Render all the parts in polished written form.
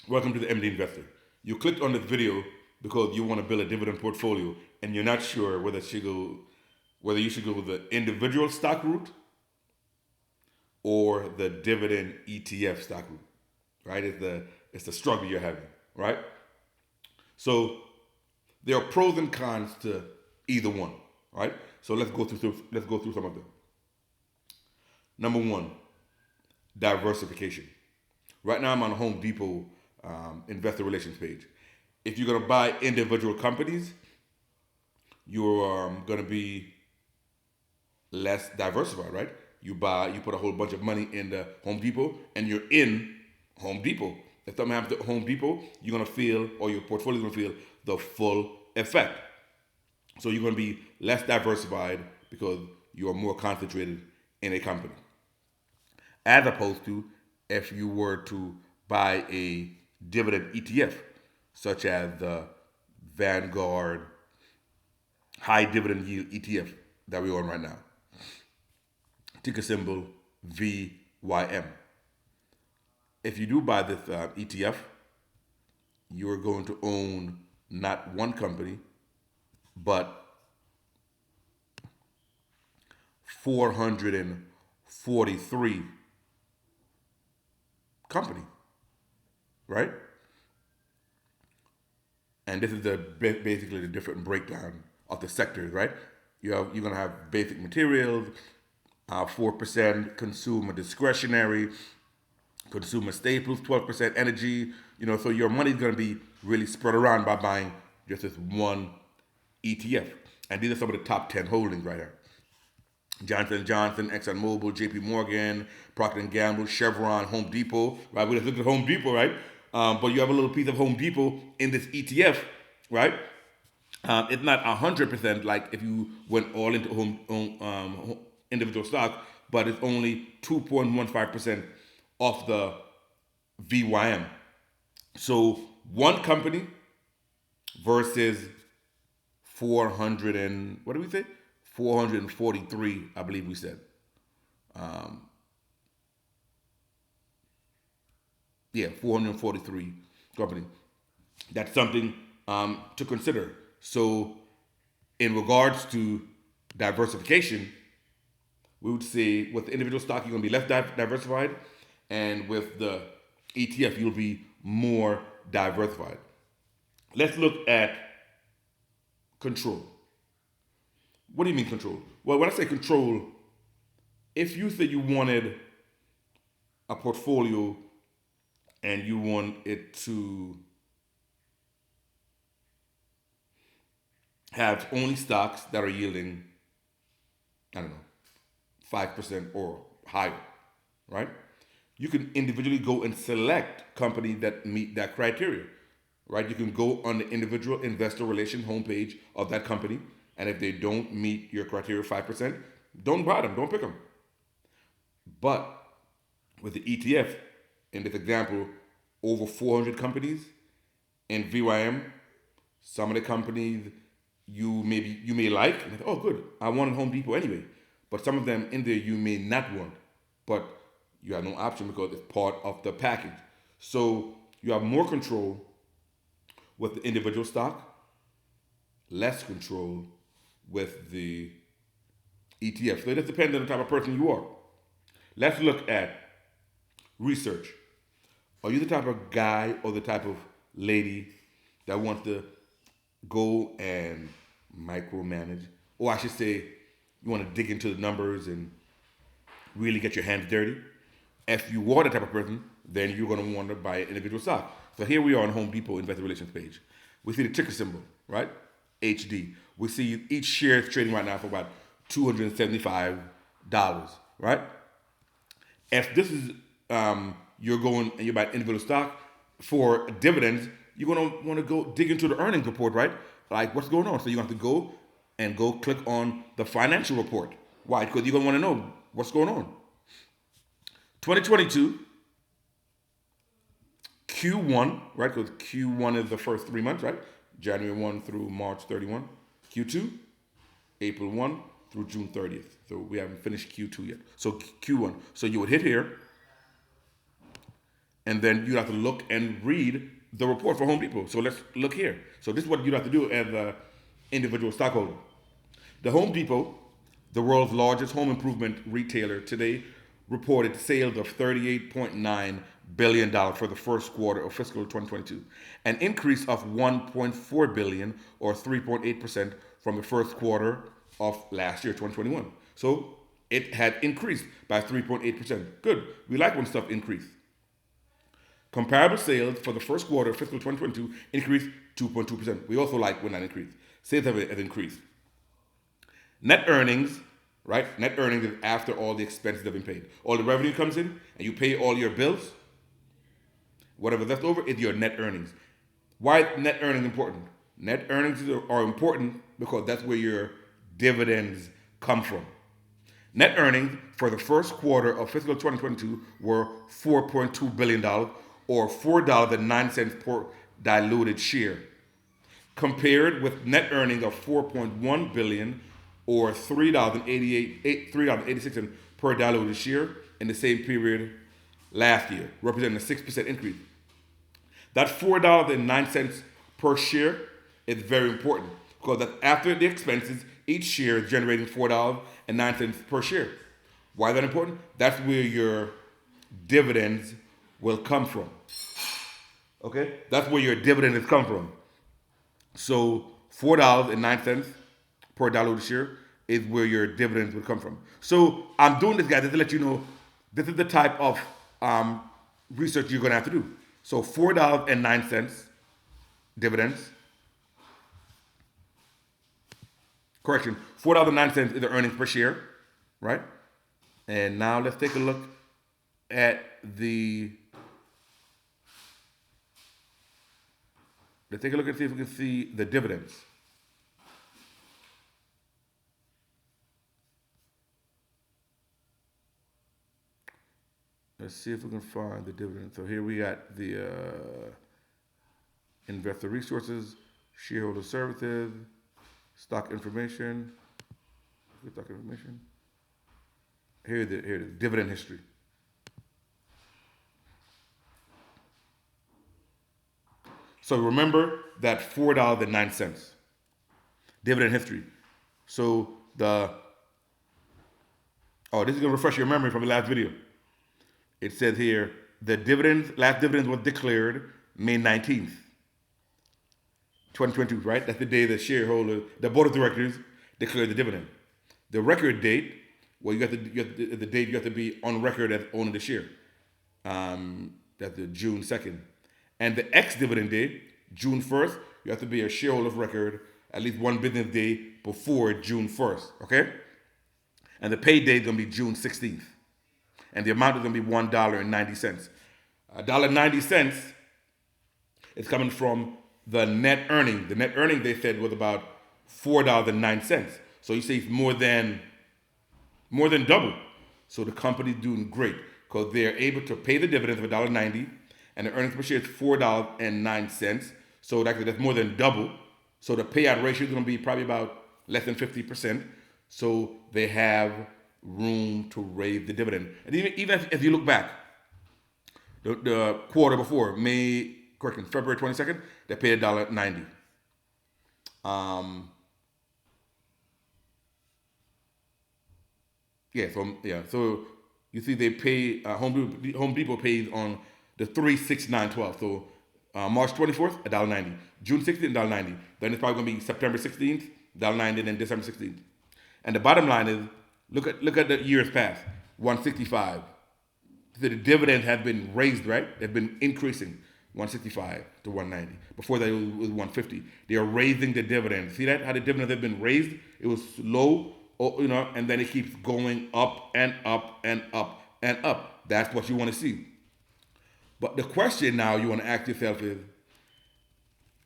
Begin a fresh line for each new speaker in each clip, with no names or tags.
Welcome to the MD Investor. You clicked on this video because you want to build a dividend portfolio and you're not sure whether you should go with the individual stock route or the dividend ETF stock route. Right? It's the struggle you're having, right? So there are pros and cons to either one, right? So let's go through some of them. Number one, diversification. Right now, I'm on Home Depot investor relations page. If you're gonna buy individual companies, you're gonna be less diversified, right? You put a whole bunch of money in the Home Depot, and you're in Home Depot. If something happens to Home Depot, you're gonna feel, or your portfolio is gonna feel the full effect. So you're gonna be less diversified because you are more concentrated in a company, as opposed to if you were to buy a dividend ETF, such as the Vanguard High Dividend Yield ETF that we're on right now, ticker symbol VYM. If you do buy this ETF, you are going to own not one company, but 443 company, right? And this is basically the different breakdown of the sectors, right? You're gonna have basic materials, 4% consumer discretionary, consumer staples, 12% energy. So your money's gonna be really spread around by buying just this one ETF. And these are some of the top 10 holdings right here. Johnson & Johnson, ExxonMobil, JP Morgan, Procter& and Gamble, Chevron, Home Depot, right? We just looked at Home Depot, right? But you have a little piece of Home Depot in this ETF, right? It's not 100% like if you went all into individual stock, but it's only 2.15% off the VYM. So one company versus 400 and what did we say? 443, I believe we said. Um, yeah, 443 company. That's something to consider. So, in regards to diversification, we would say with the individual stock, you're going to be less diversified, and with the ETF, you'll be more diversified. Let's look at control. What do you mean control? Well, when I say control, if you said you wanted a portfolio and you want it to have only stocks that are yielding, I don't know, 5% or higher, right? You can individually go and select companies that meet that criteria, right? You can go on the individual investor relation homepage of that company, and if they don't meet your criteria 5%, don't buy them, don't pick them. But with the ETF, in this example, over 400 companies in VYM, some of the companies you may like, and oh good, I wanted Home Depot anyway. But some of them in there you may not want, but you have no option because it's part of the package. So you have more control with the individual stock, less control with the ETF. So it just depends on the type of person you are. Let's look at research. Are you the type of guy or the type of lady that wants to go and micromanage? Or I should say, you want to dig into the numbers and really get your hands dirty? If you are the type of person, then you're going to want to buy an individual stock. So here we are on Home Depot Investor Relations page. We see the ticker symbol, right? HD. We see each share is trading right now for about $275, right? If this is you're going and you buy individual stock for dividends, you're gonna want to go dig into the earnings report, right? Like what's going on. So you have to go click on the financial report. Why? Because you're gonna want to know what's going on. 2022 Q1, right? Because Q1 is the first 3 months, right? January 1 through March 31. Q2, April 1 through June 30th. So we haven't finished Q2 yet. So Q1. So you would hit here And then you have to look and read the report for Home Depot. So let's look here. So this is what you have to do as an individual stockholder. The Home Depot, the world's largest home improvement retailer, today reported sales of $38.9 billion for the first quarter of fiscal 2022, an increase of $1.4 billion or 3.8% from the first quarter of last year, 2021. So it had increased by 3.8%. Good. We like when stuff increases. Comparable sales for the first quarter of fiscal 2022 increased 2.2%. We also like when that increased. Sales have increased. Net earnings, right? Net earnings is after all the expenses have been paid. All the revenue comes in and you pay all your bills. Whatever's left over is your net earnings. Why is net earnings important? Net earnings are important because that's where your dividends come from. Net earnings for the first quarter of fiscal 2022 were $4.2 billion or $4.09 per diluted share, compared with net earnings of $4.1 billion or $3.86 per diluted share in the same period last year, representing a 6% increase. That $4.09 per share is very important because that's after the expenses, each share is generating $4.09 per share. Why is that important? That's where your dividends will come from. Okay? That's where your dividends come from. So $4.09 per diluted share is where your dividends will come from. So I'm doing this, guys, just to let you know this is the type of research you're going to have to do. So $4.09 dividends. Correction, $4.09 is the earnings per share, right? And now let's take a look at the. Let's take a look and see if we can see the dividends. Let's see if we can find the dividend. So here we got the investor resources, shareholder services, stock information. Here it is, dividend history. So remember that $4.09 dividend history. So this is going to refresh your memory from the last video. It says here the last dividends was declared May 19th, 2022, right? That's the day the board of directors declared the dividend. The record date, well, the date you have to be on record as owning the share. That's the June 2nd. And the ex-dividend date, June 1st, you have to be a shareholder of record at least one business day before June 1st, okay? And the pay date is going to be June 16th. And the amount is going to be $1.90. $1.90 is coming from the net earning. The net earning, they said, was about $4.09. So you see it's more than double. So the company's doing great because they're able to pay the dividends of $1.90 and the earnings per share is $4.09. So that's more than double. So the payout ratio is going to be probably about less than 50%. So they have room to raise the dividend. And even if you look back, the quarter before, February 22nd, they paid $1.90. So you see they pay, Home Depot pays on the 3/6/9/12. So March 24th, $1.90. June 16th, $1.90. Then it's probably going to be September 16th, $1.90, then December 16th. And the bottom line is, look at the years past, 165. So the dividend has been raised, right? They've been increasing, 165 to 190. Before that, it was 150. They are raising the dividend. See that? How the dividends have been raised? It was low, and then it keeps going up and up and up and up. That's what you want to see. But the question now you want to ask yourself is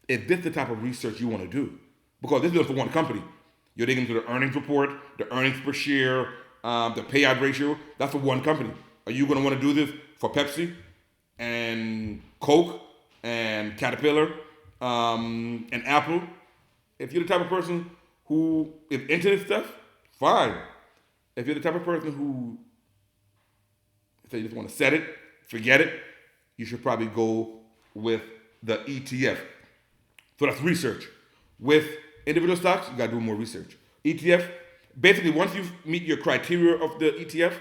this the type of research you want to do? Because this is just for one company. You're digging into the earnings report, the earnings per share, the payout ratio. That's for one company. Are you going to want to do this for Pepsi and Coke and Caterpillar and Apple? If you're the type of person who is into this stuff, fine. If you're the type of person who say you just want to set it, forget it, you should probably go with the ETF. So that's research. With individual stocks, you gotta do more research. ETF, basically, once you meet your criteria of the ETF,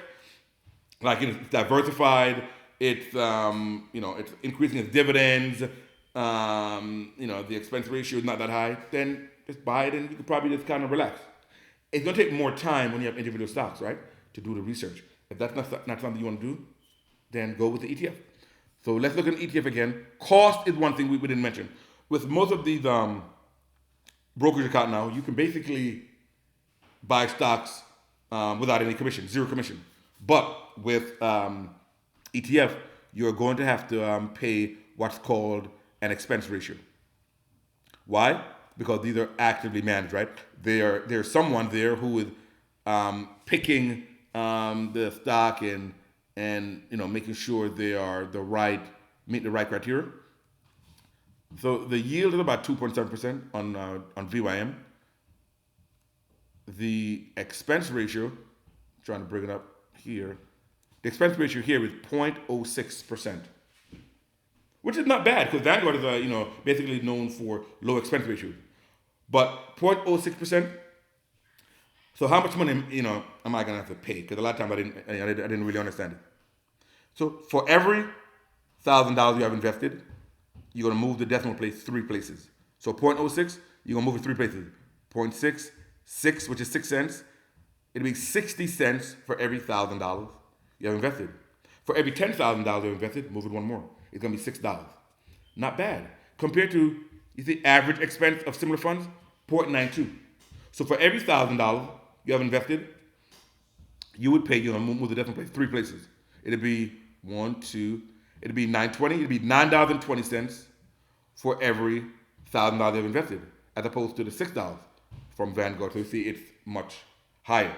like it's diversified, it's increasing its dividends, the expense ratio is not that high, then just buy it and you can probably just kind of relax. It's gonna take more time when you have individual stocks, right, to do the research. If that's not something you want to do, then go with the ETF. So let's look at an ETF again. Cost is one thing we didn't mention. With most of these brokerage account now, you can basically buy stocks without any commission, zero commission. But with ETF, you're going to have to pay what's called an expense ratio. Why? Because these are actively managed, right? There's someone there who is picking the stock and making sure they are meet the right criteria. So the yield is about 2.7% on VYM. The expense ratio, trying to bring it up here, the expense ratio here is 0.06%, which is not bad because Vanguard is basically known for low expense ratio, but 0.06%. So how much money am I gonna have to pay? Because a lot of times I didn't really understand it. So for every $1,000 you have invested, you're gonna move the decimal place 3 places. So 0.06, you're gonna move it 3 places. 0.66, which is 6 cents. It'll be 60 cents for every $1,000 you have invested. For every $10,000 you have invested, move it 1 more. It's gonna be $6. Not bad. Compared to the average expense of similar funds, 0.92. So for every $1,000 you have invested, you would pay, move the decimal place 3 places. It'd be 1, 2, it'd be $9.20, it'd be $9.20 for every $1,000 they've invested, as opposed to the $6 from Vanguard. So you see it's much higher.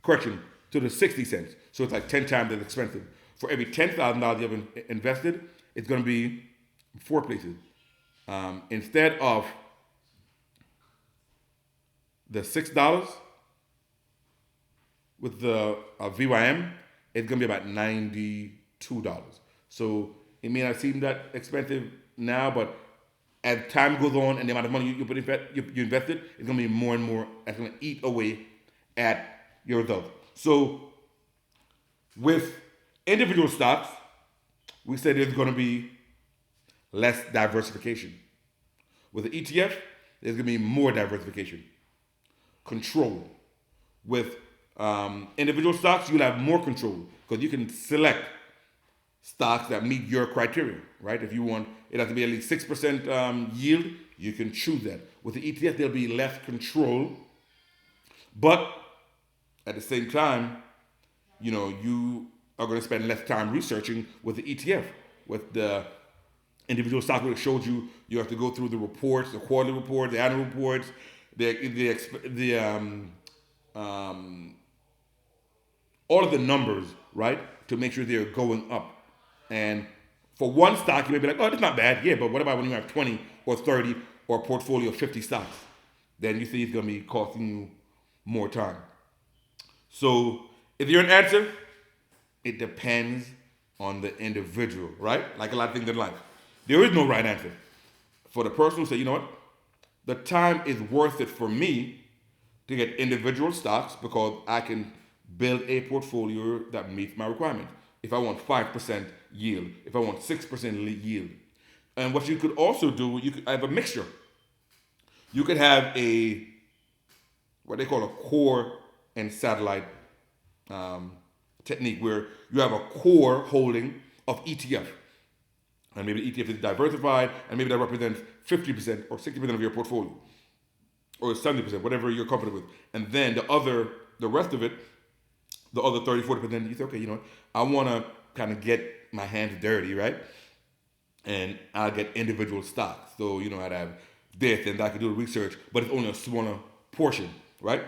Correction, to the 60 cents. So it's like 10 times as expensive. For every $10,000 you have invested, it's going to be 4 places. Instead of the $6 with the VYM, it's going to be about $92. So it may not seem that expensive now, but as time goes on and the amount of money you invested, it's going to be more and more. That's going to eat away at your results. So with individual stocks, we said there's going to be less diversification. With the ETF, there's going to be more diversification. Control. With individual stocks, you'll have more control because you can select stocks that meet your criteria, right? If you want it has to be at least 6% yield, you can choose that. With the ETF, there'll be less control, but at the same time, you are going to spend less time researching with the ETF. With the individual stock, it shows you have to go through the reports, the quarterly reports, the annual reports, all of the numbers, right, to make sure they're going up. And for one stock, you may be like, oh, that's not bad. Yeah, but what about when you have 20 or 30 or a portfolio of 50 stocks? Then you see it's going to be costing you more time. So if you're an answer, it depends on the individual, right? Like a lot of things in life. There is no right answer. For the person who say, you know what, the time is worth it for me to get individual stocks because I can build a portfolio that meets my requirements. If I want 5% yield, if I want 6% yield. And what you could also do, you could have a mixture. You could have what they call a core and satellite technique, where you have a core holding of ETF. And maybe the ETF is diversified, and maybe that represents 50% or 60% of your portfolio, or 70%, whatever you're comfortable with. And then the rest of it, the other 30, 40%, you say, okay, I want to kind of get my hands dirty, right? And I'll get individual stocks. So, I'd have this, and I can do the research, but it's only a smaller portion, right?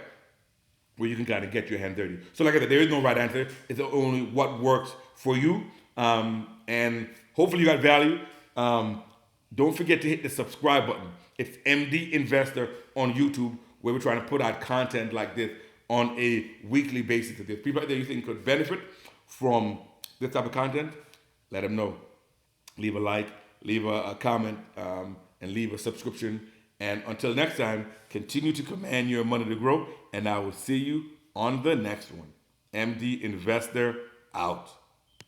Where you can kind of get your hands dirty. So like I said, there is no right answer. It's only what works for you. And hopefully you got value. Don't forget to hit the subscribe button. It's MD Investor on YouTube, where we're trying to put out content like this on a weekly basis. If there's people out there you think could benefit from this type of content, let them know. Leave a like, leave a comment, and leave a subscription. And until next time, continue to command your money to grow. And I will see you on the next one. MD Investor out.